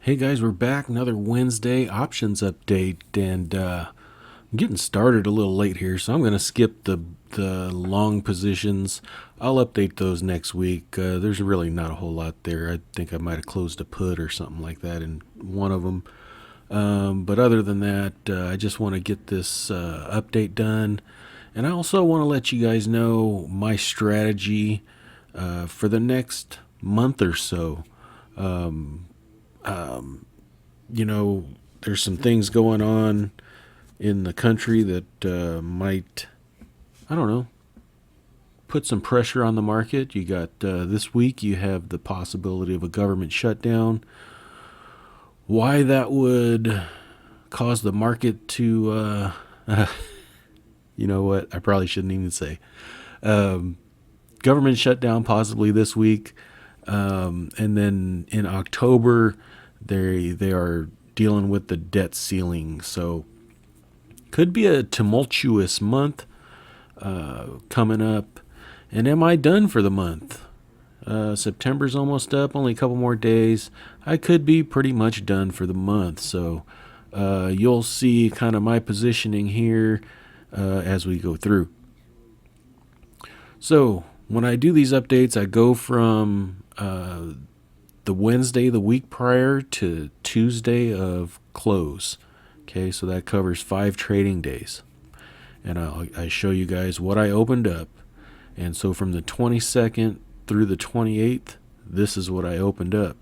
Hey guys, we're back. Another Wednesday options update, and I'm getting started a little late here, so I'm going to skip the long positions. I'll update those next week. There's really not a whole lot there. I think I might have closed a put or something like that in one of them. But other than that, I just want to get this update done, and I also want to let you guys know my strategy for the next month or so. You know, there's some things going on in the country that might, I don't know, put some pressure on the market. You got this week, you have the possibility of a government shutdown. Why that would cause the market to, you know what, I probably shouldn't even say. Government shutdown possibly this week. And then in October, they are dealing with the debt ceiling. So could be a tumultuous month coming up. And am I done for the month? September's almost up, only a couple more days. I could be pretty much done for the month. So you'll see kind of my positioning here as we go through. So when I do these updates, I go from the Wednesday the week prior to Tuesday of close. Okay, so that covers 5 trading days. And I show you guys what I opened up. And so from the 22nd through the 28th, this is what I opened up.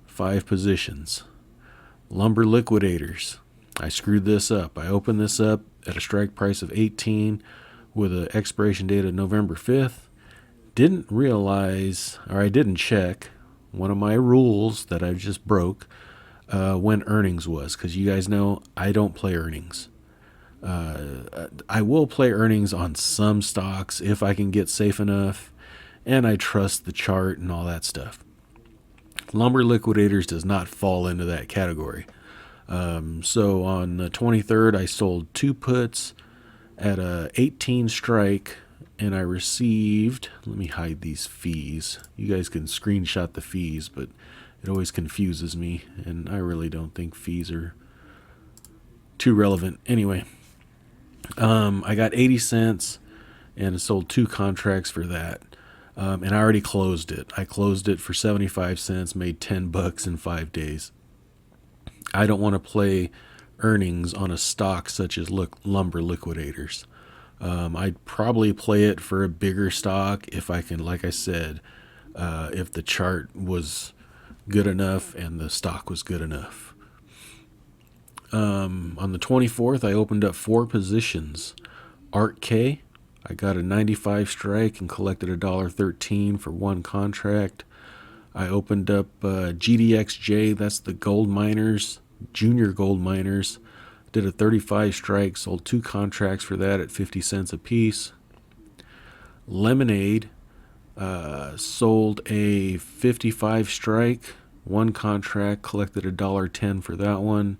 5 positions. Lumber liquidators. I screwed this up. I opened this up at a strike price of 18 with an expiration date of November 5th. Didn't realize, or I didn't check, one of my rules that I just broke when earnings was, because you guys know I don't play earnings. I will play earnings on some stocks if I can get safe enough, and I trust the chart and all that stuff. Lumber liquidators does not fall into that category. So on the 23rd, I sold 2 puts at a 18 strike, and I received, let me hide these fees. You guys can screenshot the fees, but it always confuses me, and I really don't think fees are too relevant. Anyway, I got 80 cents and sold 2 contracts for that. And I already closed it. I closed it for 75 cents, made $10 in 5 days. I don't want to play earnings on a stock such as lumber liquidators. I'd probably play it for a bigger stock if I can, like I said, if the chart was good enough and the stock was good enough. On the 24th, I opened up 4 positions. Art K, I got a 95 strike and collected $1.13 for 1 contract. I opened up GDXJ, that's the gold miners, junior gold miners. Did a 35 strike, sold 2 contracts for that at 50 cents a piece. Lemonade, sold a 55 strike, 1 contract, collected $1.10 for that one.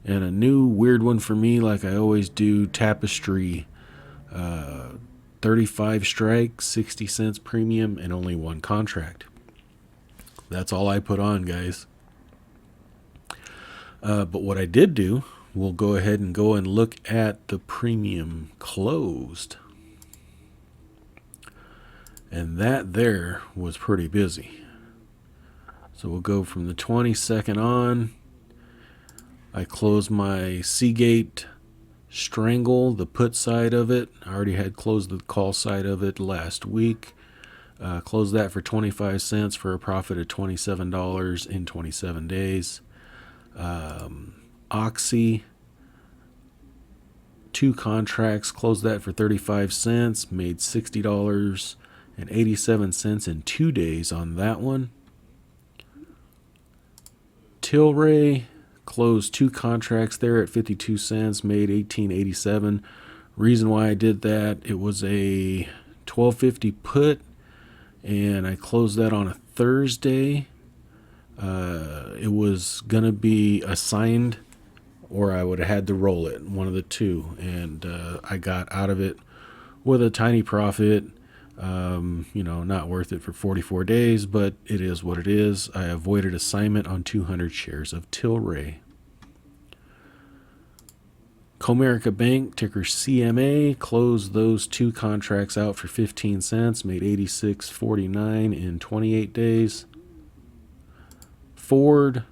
And a new weird one for me, like I always do, Tapestry, 35 strike, 60 cents premium, and only 1 contract. That's all I put on, guys. But what I did do, we'll go ahead and look at the premium closed. And that there was pretty busy. So we'll go from the 22nd on. I closed my Seagate Strangle, the put side of it. I already had closed the call side of it last week. Closed that for 25 cents for a profit of $27 in 27 days. Oxy, 2 contracts, closed that for 35 cents, made $60.87 in 2 days on that one. Tilray, closed 2 contracts there at 52 cents, made $18.87. Reason why I did that, it was a 12.50 put, and I closed that on a Thursday. It was going to be assigned, or I would have had to roll it, one of the two, and I got out of it with a tiny profit. Not worth it for 44 days, but it is what it is. I avoided assignment on 200 shares of Tilray. Comerica Bank, ticker CMA, closed those two contracts out for 15 cents, made 86.49 in 28 days. Ford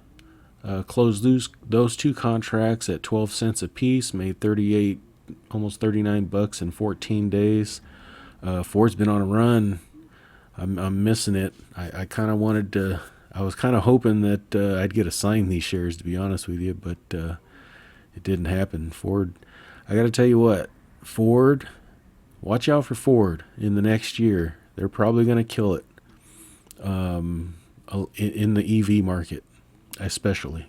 closed those two contracts at 12 cents a piece, made 38, almost 39 bucks in 14 days. Ford's been on a run. I'm missing it. I kind of wanted to. I was kind of hoping that I'd get assigned these shares, to be honest with you, but it didn't happen. Ford, I got to tell you what, Ford, watch out for Ford in the next year. They're probably going to kill it in the EV market, especially.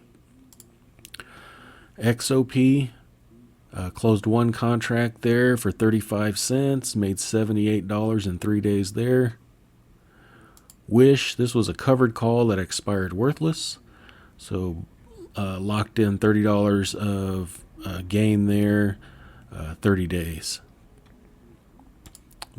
XOP closed one contract there for 35 cents, made $78 in 3 days there. Wish, this was a covered call that expired worthless, so locked in $30 of gain there, 30 days.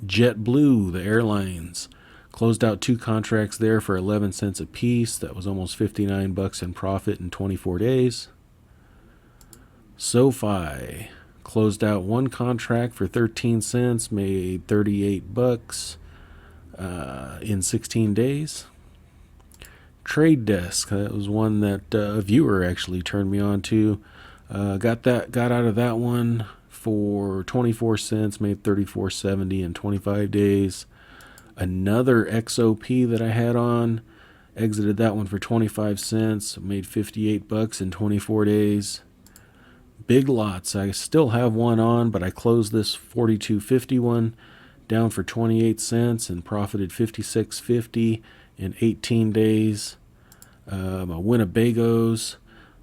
JetBlue, the airlines, closed out two contracts there for 11 cents a piece. That was almost 59 bucks in profit in 24 days. SoFi closed out one contract for 13 cents, made 38 bucks in 16 days. Trade Desk, that was one that a viewer actually turned me on to. Got out of that one for 24 cents, made 34.70 in 25 days. Another XOP that I had on, exited that one for 25 cents, made 58 bucks in 24 days. Big Lots, I still have one on, but I closed this 42.51 down for 28 cents and profited 56.50 in 18 days. Winnebagos,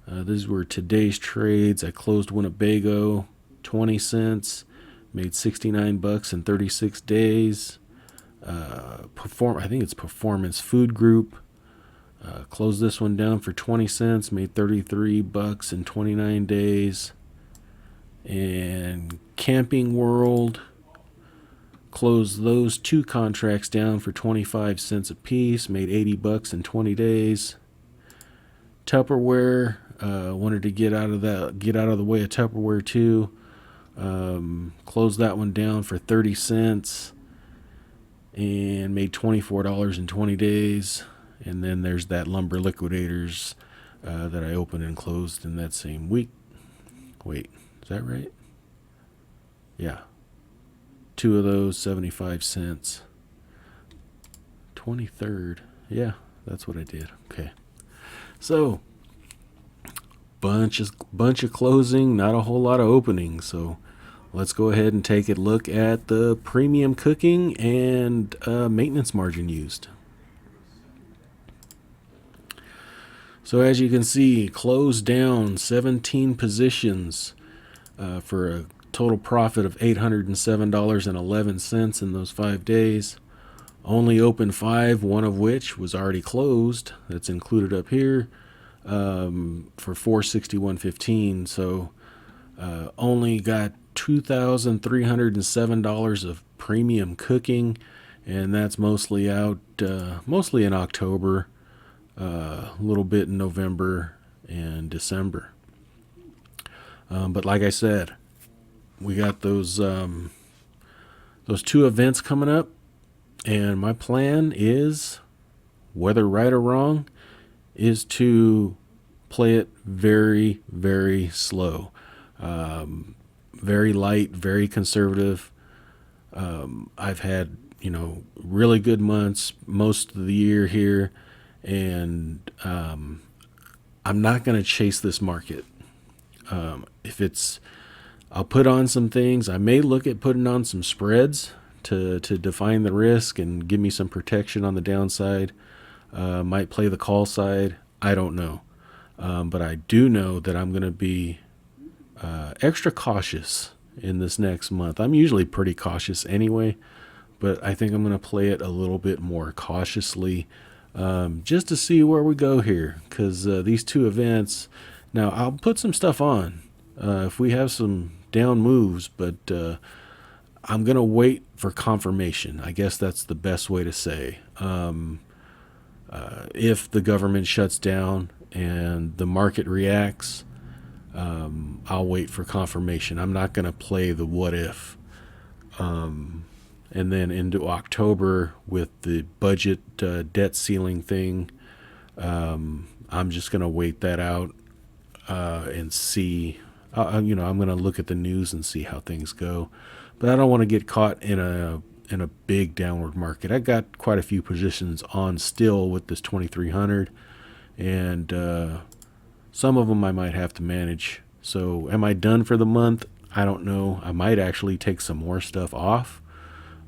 these were today's trades. I closed Winnebago 20 cents, made 69 bucks in 36 days. I think it's Performance Food Group. Closed this one down for 20 cents, made 33 bucks in 29 days. And Camping World, closed those two contracts down for 25 cents a piece, made 80 bucks in 20 days. Tupperware, wanted to get out of the way of Tupperware too. Closed that one down for 30 cents and made $24 in 20 days. And then there's that Lumber Liquidators that I opened and closed in that same week. Wait, is that right? Yeah. Two of those, 75 cents. 23rd. Yeah, that's what I did. Okay. So, bunch of closing, not a whole lot of opening. So, let's go ahead and take a look at the premium cooking and maintenance margin used. So as you can see, closed down 17 positions for a total profit of $807.11 in those 5 days. Only opened 5, one of which was already closed. That's included up here for $461.15. So only got $2,307 of premium cooking, and that's mostly out, mostly in October. A little bit in November and December. But like I said, we got those two events coming up, and my plan is, whether right or wrong, is to play it very, very slow. Very light, very conservative. I've had, really good months most of the year here. And I'm not going to chase this market. I'll put on some things. I may look at putting on some spreads to define the risk and give me some protection on the downside. Might play the call side. I don't know. But I do know that I'm going to be extra cautious in this next month. I'm usually pretty cautious anyway, but I think I'm going to play it a little bit more cautiously. Just to see where we go here, because these two events, now I'll put some stuff on if we have some down moves, but I'm going to wait for confirmation. I guess that's the best way to say. If the government shuts down and the market reacts, I'll wait for confirmation. I'm not going to play the what if. And then into October with the budget debt ceiling thing, I'm just going to wait that out and see. I'm going to look at the news and see how things go. But I don't want to get caught in a big downward market. I got quite a few positions on still with this 2300, and some of them I might have to manage. So am I done for the month? I don't know. I might actually take some more stuff off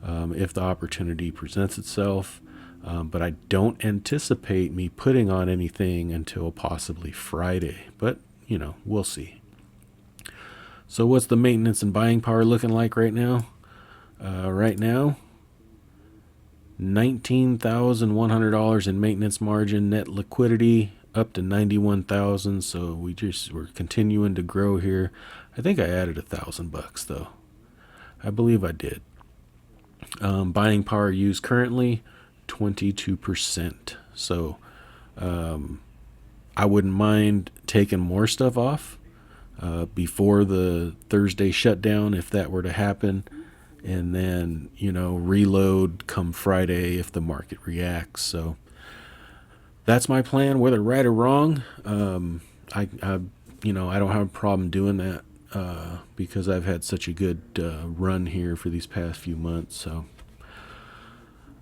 if the opportunity presents itself. But I don't anticipate me putting on anything until possibly Friday. But, we'll see. So what's the maintenance and buying power looking like right now? Right now, $19,100 in maintenance margin, net liquidity up to $91,000. So we're continuing to grow here. I think I added $1,000 though. I believe I did. Buying power used currently 22%. So I wouldn't mind taking more stuff off before the Thursday shutdown if that were to happen, and then reload come Friday if the market reacts. So that's my plan, whether right or wrong. I don't have a problem doing that because I've had such a good run here for these past few months. So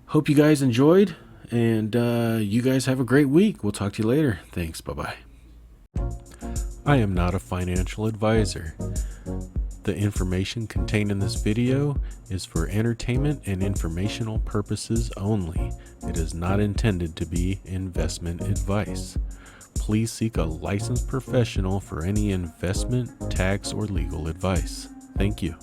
hope you guys enjoyed, and you guys have a great week. We'll talk to you later. Thanks. Bye-bye. I am not a financial advisor. The information contained in this video is for entertainment and informational purposes only. It is not intended to be investment advice. Please seek a licensed professional for any investment, tax, or legal advice. Thank you.